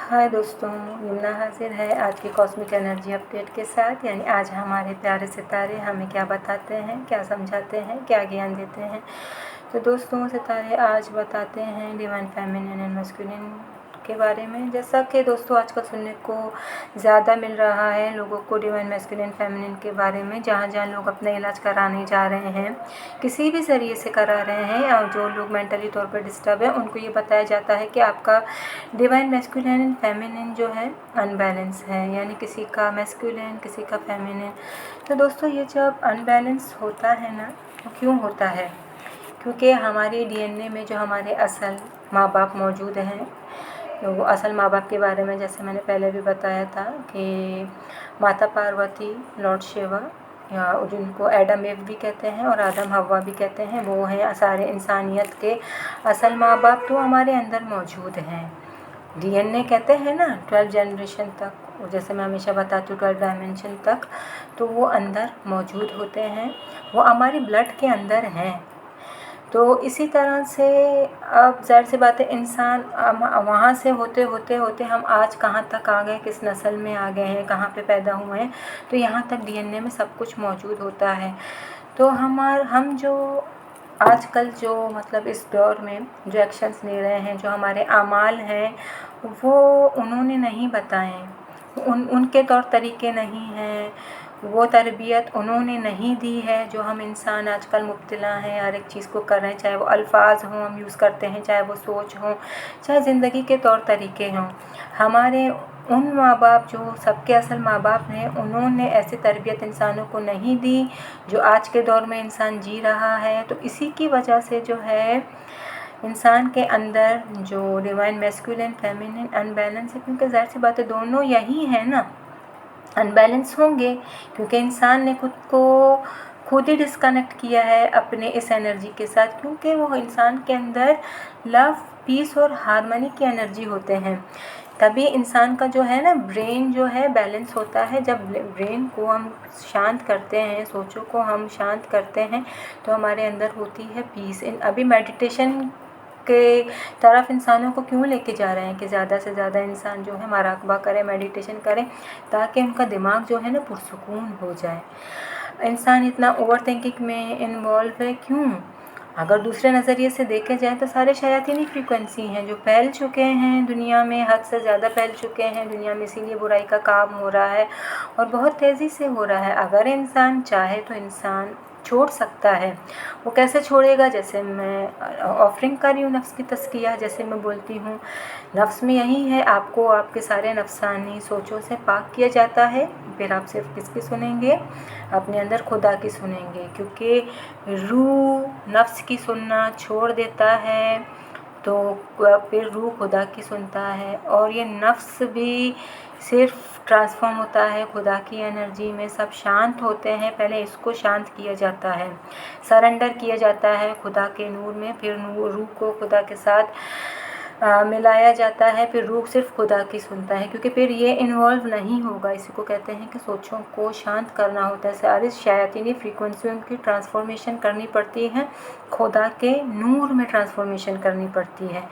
हाय दोस्तों, यमुना हाजिर है आज की कॉस्मिक एनर्जी अपडेट के साथ। यानी आज हमारे प्यारे सितारे हमें क्या बताते हैं, क्या समझाते हैं, क्या ज्ञान देते हैं। तो दोस्तों, सितारे आज बताते हैं डिवाइन फेमिनिन एंड मैस्कुलिन के बारे में। जैसा कि दोस्तों आजकल सुनने को ज़्यादा मिल रहा है लोगों को डिवाइन मैस्कुलिन फेमिनिन के बारे में। जहाँ जहाँ लोग अपना इलाज कराने जा रहे हैं, किसी भी ज़रिए से करा रहे हैं, और जो लोग मेंटली तौर पर डिस्टर्ब है उनको ये बताया जाता है कि आपका डिवाइन मैस्कुलिन एंड फेमिनिन जो है अनबैलेंस है। यानी किसी का मैस्कुलिन, किसी का फेमिनिन। तो दोस्तों, ये जब अनबैलेंस होता है ना, तो क्यों होता है? क्योंकि हमारे डीएनए में जो हमारे असल माँ बाप मौजूद हैं, तो वो असल माँ बाप के बारे में जैसे मैंने पहले भी बताया था कि माता पार्वती, लॉर्ड शिवा, या जिनको एडम एव भी कहते हैं और आदम हवा भी कहते हैं, वो हैं सारे इंसानियत के असल माँ बाप। तो हमारे अंदर मौजूद हैं। डीएनए कहते हैं ना 12 जनरेशन तक, जैसे मैं हमेशा बताती हूँ 12 डायमेंशन तक, तो वो अंदर मौजूद होते हैं, वो हमारी ब्लड के अंदर हैं। तो इसी तरह से अब ज़ाहिर सी बात है, इंसान वहाँ से होते होते होते हम आज कहाँ तक आ गए, किस नस्ल में आ गए हैं, कहाँ पे पैदा हुए हैं। तो यहाँ तक डीएनए में सब कुछ मौजूद होता है। तो हम जो आजकल जो मतलब इस दौर में जो एक्शंस ले रहे हैं, जो हमारे आमाल हैं, वो उन्होंने नहीं बताए, उनके तौर तरीके नहीं हैं, वो तरबियत उन्होंने नहीं दी है जो हम इंसान आजकल मुब्तला हैं, हर एक चीज़ को कर रहे हैं। चाहे वो अल्फाज हों हम यूज़ करते हैं, चाहे वो सोच हों, चाहे ज़िंदगी के तौर तरीके हों। हमारे उन माँ बाप जो सबके असल माँ बाप हैं, उन्होंने ऐसी तरबियत इंसानों को नहीं दी जो आज के दौर में इंसान जी रहा है। तो इसी की वजह से जो है इंसान के अंदर जो डिवाइन मैस्कुलिन फेमिनिन अनबैलेंस है, क्योंकि ज़ाहिर सी बात है दोनों यही है ना, अनबैलेंस होंगे क्योंकि इंसान ने खुद ही डिस्कनेक्ट किया है अपने इस एनर्जी के साथ। क्योंकि वो इंसान के अंदर लव, पीस और हार्मनी की एनर्जी होते हैं। तभी इंसान का जो है ना ब्रेन जो है बैलेंस होता है। जब ब्रेन को हम शांत करते हैं, सोचों को हम शांत करते हैं, तो हमारे अंदर होती है पीस। अभी मेडिटेशन के तरफ इंसानों को क्यों लेके जा रहे हैं कि ज़्यादा से ज़्यादा इंसान जो है मुराकबा करें, मेडिटेशन करें, ताकि उनका दिमाग जो है ना पुरसुकून हो जाए। इंसान इतना ओवर थिंकिंग में इन्वॉल्व है क्यों? अगर दूसरे नज़रिए से देखे जाए तो सारे शयातीनी फ्रीक्वेंसी हैं जो फैल चुके हैं दुनिया में, हद से ज़्यादा फैल चुके हैं दुनिया में। इसीलिए बुराई का काम हो रहा है और बहुत तेज़ी से हो रहा है। अगर इंसान चाहे तो इंसान छोड़ सकता है। वो कैसे छोड़ेगा? जैसे मैं ऑफरिंग कर रही हूँ नफ्स की तज़किया, जैसे मैं बोलती हूँ नफ्स में यही है, आपको आपके सारे नफसानी सोचों से पाक किया जाता है। फिर आप सिर्फ किसकी सुनेंगे? अपने अंदर खुदा की सुनेंगे। क्योंकि रूह नफ्स की सुनना छोड़ देता है तो फिर रूह खुदा की सुनता है, और ये नफ्स भी सिर्फ ट्रांसफॉर्म होता है खुदा की एनर्जी में। सब शांत होते हैं, पहले इसको शांत किया जाता है, सरेंडर किया जाता है खुदा के नूर में, फिर रूह को खुदा के साथ मिलाया जाता है, फिर रूह सिर्फ खुदा की सुनता है। क्योंकि फिर ये इन्वॉल्व नहीं होगा। इसी को कहते हैं कि सोचों को शांत करना होता है। सारी शयातीनी फ्रीक्वेंसियों की ट्रांसफॉर्मेशन करनी पड़ती है, खुदा के नूर में ट्रांसफॉर्मेशन करनी पड़ती है।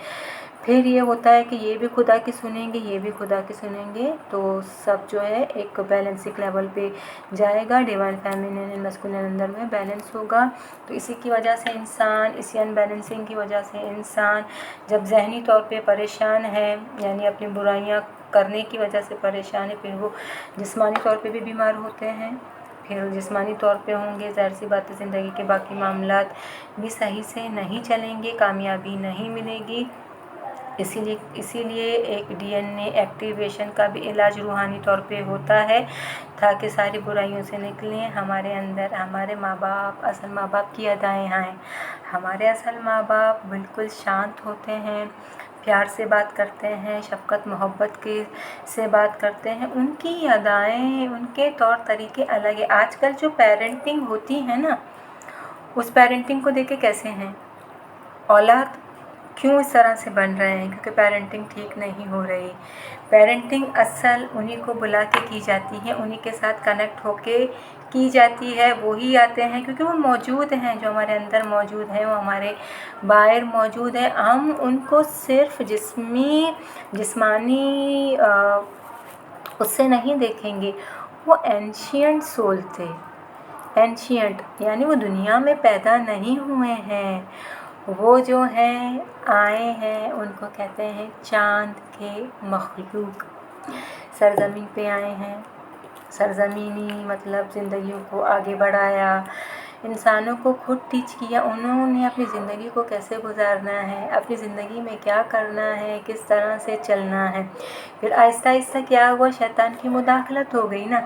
फिर ये होता है कि ये भी खुदा की सुनेंगे, ये भी खुदा की सुनेंगे, तो सब जो है एक बैलेंसिंग लेवल पे जाएगा। डिवाइन फेमिनिन एंड मैस्कुलिन अंदर में बैलेंस होगा। तो इसी की वजह से इंसान, इसी अनबैलेंसिंग की वजह से इंसान जब जहनी तौर पे परेशान है, यानी अपनी बुराइयां करने की वजह से परेशान है, फिर वो जिस्मानी तौर पे भी बीमार होते हैं। फिर जिस्मानी तौर पे होंगे, ज़ाहिर सी बात है ज़िंदगी के बाकी मामलात भी सही से नहीं चलेंगे, कामयाबी नहीं मिलेगी। इसीलिए एक डीएनए एक्टिवेशन का भी इलाज रूहानी तौर पे होता है, ताकि सारी बुराइयों से निकलें। हमारे अंदर हमारे माँ बाप, असल माँ बाप की अदाएँ आएँ। हमारे असल माँ बाप बिल्कुल शांत होते हैं, प्यार से बात करते हैं, शफ़क़त मोहब्बत के से बात करते हैं। उनकी अदाएँ, उनके तौर तरीके अलग है। आजकल जो पेरेंटिंग होती है ना, उस पेरेंटिंग को देख के कैसे हैं औलाद क्यों इस तरह से बन रहे हैं? क्योंकि पेरेंटिंग ठीक नहीं हो रही। पेरेंटिंग असल उन्हीं को बुला के की जाती है, उन्हीं के साथ कनेक्ट होके की जाती है, वही आते हैं क्योंकि वो मौजूद हैं, जो हमारे अंदर मौजूद हैं वो हमारे बाहर मौजूद हैं। हम उनको सिर्फ जिस्मानी उससे नहीं देखेंगे, वो एंशियंट सोल थे। एंशियंट यानी वो दुनिया में पैदा नहीं हुए हैं, वो जो हैं आए हैं, उनको कहते हैं चाँद के मखलूक। सरज़मीन पे आए हैं, सरज़मीनी मतलब ज़िंदगियों को आगे बढ़ाया, इंसानों को खुद टीच किया उन्होंने अपनी ज़िंदगी को कैसे गुजारना है, अपनी ज़िंदगी में क्या करना है, किस तरह से चलना है। फिर आहिस्ता आहिस्ता क्या हुआ, शैतान की मुदाखलत हो गई ना।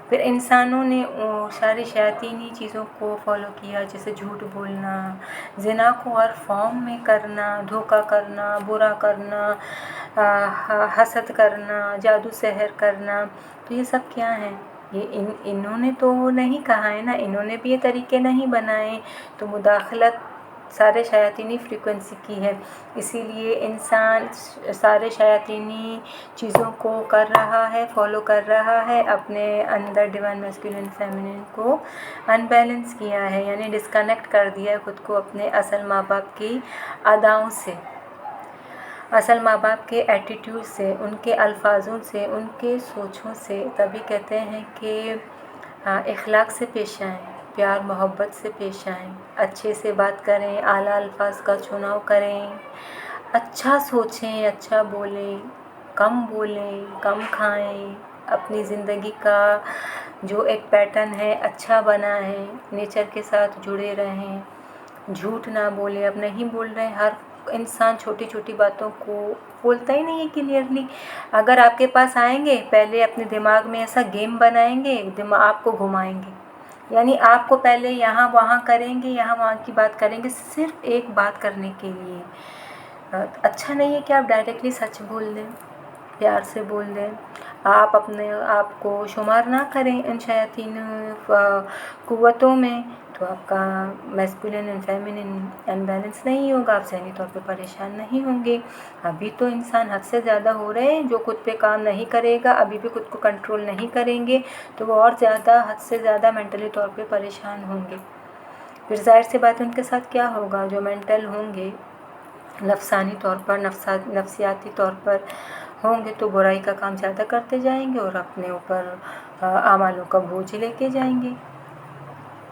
फिर इंसानों ने सारी शैतानी चीज़ों को फॉलो किया, जैसे झूठ बोलना, ज़िना को हर फॉर्म में करना, धोखा करना, बुरा करना, हसद करना, जादू सहर करना। तो ये सब क्या है? ये इन्होंने तो नहीं कहा है ना, इन्होंने भी ये तरीके नहीं बनाए। तो मुदाखलत सारे शयातीनी फ्रीक्वेंसी की है, इसीलिए इंसान सारे शयातीनी चीज़ों को कर रहा है, फॉलो कर रहा है, अपने अंदर डिवाइन मैस्कुलिन फेमिनिन को अनबैलेंस किया है, यानी डिस्कनेक्ट कर दिया है खुद को अपने असल माँ बाप की अदाओं से, असल माँ बाप के एटीट्यूड से, उनके अल्फाजों से, उनके सोचों से। तभी कहते हैं कि इखलाक से पेश आएँ, प्यार मोहब्बत से पेश आएँ, अच्छे से बात करें, आला अल्फाज का चुनाव करें, अच्छा सोचें, अच्छा बोलें, कम खाएं, अपनी ज़िंदगी का जो एक पैटर्न है अच्छा बनाएं, नेचर के साथ जुड़े रहें, झूठ ना बोलें। अब नहीं बोल रहे हैं, हर इंसान छोटी छोटी बातों को बोलता ही नहीं है क्लियरली। अगर आपके पास आएंगे, पहले अपने दिमाग में ऐसा गेम बनाएंगे, दिमाग आपको घुमाएंगे, यानी आपको पहले यहाँ वहाँ करेंगे, यहाँ वहाँ की बात करेंगे, सिर्फ एक बात करने के लिए। अच्छा नहीं है कि आप डायरेक्टली सच बोल दें, प्यार से बोल दें, आप अपने आप को शुमार ना करें इन शयातीन कुव्वतों में, तो आपका मैस्कुलिन एंड फेमिनिन अनबैलेंस नहीं होगा, आप ज़हनी तौर पे परेशान नहीं होंगे। अभी तो इंसान हद से ज़्यादा हो रहे हैं, जो खुद पे काम नहीं करेगा, अभी भी खुद को कंट्रोल नहीं करेंगे, तो वो और ज़्यादा हद से ज़्यादा मेंटली तौर पे परेशान होंगे। फिर ज़ाहिर सी बात है उनके साथ क्या होगा, जो मेंटल होंगे, नफसानी तौर पर, नफसियाती तौर पर होंगे, तो बुराई का काम ज़्यादा करते जाएंगे और अपने ऊपर आमालों का बोझ लेके जाएंगे।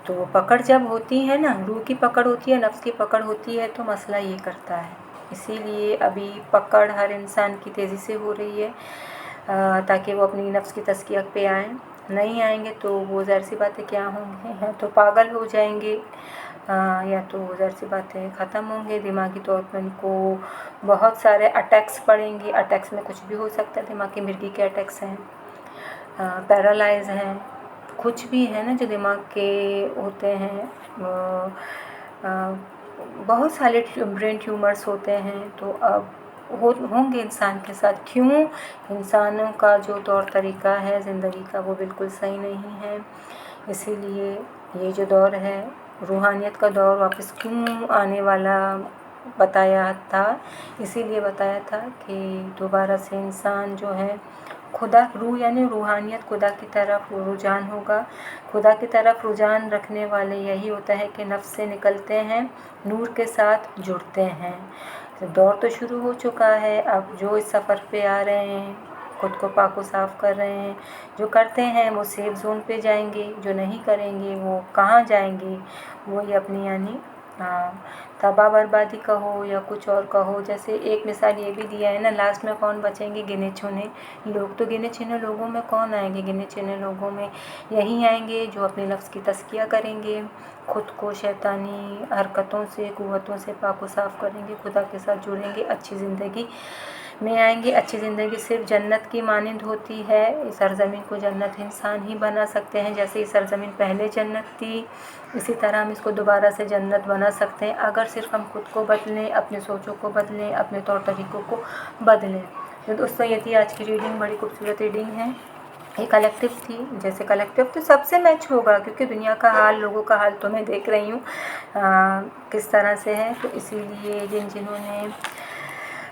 तो पकड़ जब होती है ना, रूह की पकड़ होती है, नफ्स की पकड़ होती है, तो मसला ये करता है। इसीलिए अभी पकड़ हर इंसान की तेज़ी से हो रही है, ताकि वो अपनी नफ्स की तज़किया पे आएँ। नहीं आएंगे तो वो ज़ाहिर सी बात है क्या होंगे, या तो पागल हो जाएंगे, या तो ज़ाहिर सी बात है ख़त्म होंगे। दिमागी तौर पर उनको बहुत सारे अटैक्स पड़ेंगे, अटैक्स में कुछ भी हो सकता है, दिमागी मिर्गी के अटैक्स हैं, पैरालाइज हैं, कुछ भी है ना जो दिमाग के होते हैं, बहुत सारे ब्रेन ट्यूमर्स होते हैं। तो अब होंगे इंसान के साथ। क्यों? इंसानों का जो तौर तरीका है ज़िंदगी का वो बिल्कुल सही नहीं है। इसीलिए ये जो दौर है, रूहानियत का दौर वापस क्यों आने वाला बताया था, इसीलिए बताया था कि दोबारा से इंसान जो है खुदा, रूह यानी रूहानियत, खुदा की तरफ रुझान होगा। खुदा की तरफ रुझान रखने वाले यही होता है कि नफ्स से निकलते हैं, नूर के साथ जुड़ते हैं। तो दौर तो शुरू हो चुका है। अब जो इस सफ़र पे आ रहे हैं, खुद को पाको साफ़ कर रहे हैं, जो करते हैं वो सेफ जोन पे जाएंगे, जो नहीं करेंगे वो कहाँ जाएंगे, वो ये अपनी यानी तबाह बर्बादी का हो या कुछ और का हो। जैसे एक मिसाल ये भी दिया है ना, लास्ट में कौन बचेंगे? गिने चुने लोग। तो गिने चुने लोगों में कौन आएंगे? गिने चुने लोगों में यही आएंगे जो अपने नफ्स की तज़किया करेंगे, खुद को शैतानी हरकतों से, कुव्वतों से पाको साफ़ करेंगे, खुदा के साथ जुड़ेंगे, अच्छी ज़िंदगी में आएंगे। अच्छी ज़िंदगी सिर्फ जन्नत की मानिंद होती है। इस सरज़मीन को जन्नत इंसान ही बना सकते हैं। जैसे ये सरज़मीन पहले जन्नत थी, इसी तरह हम इसको दोबारा से जन्नत बना सकते हैं, अगर सिर्फ हम खुद को बदलें, अपने सोचों को बदलें, अपने तौर तरीक़ों को बदलें। तो दोस्तों ये थी आज की रीडिंग, बड़ी खूबसूरत रीडिंग है। ये कलेक्टिव थी, जैसे कलेक्टिव तो सबसे मैच होगा क्योंकि दुनिया का हाल, लोगों का हाल तो मैं देख रही हूँ किस तरह से है। तो इसीलिए जिन्होंने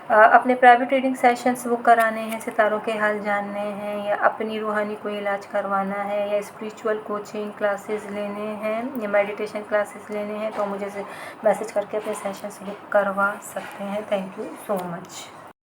अपने प्राइवेट रीडिंग सेशंस बुक कराने हैं, सितारों के हाल जानने हैं, या अपनी रूहानी कोई इलाज करवाना है, या स्पिरिचुअल कोचिंग क्लासेस लेने हैं, या मेडिटेशन क्लासेस लेने हैं, तो मुझे मैसेज करके अपने सेशंस बुक करवा सकते हैं। Thank you so much.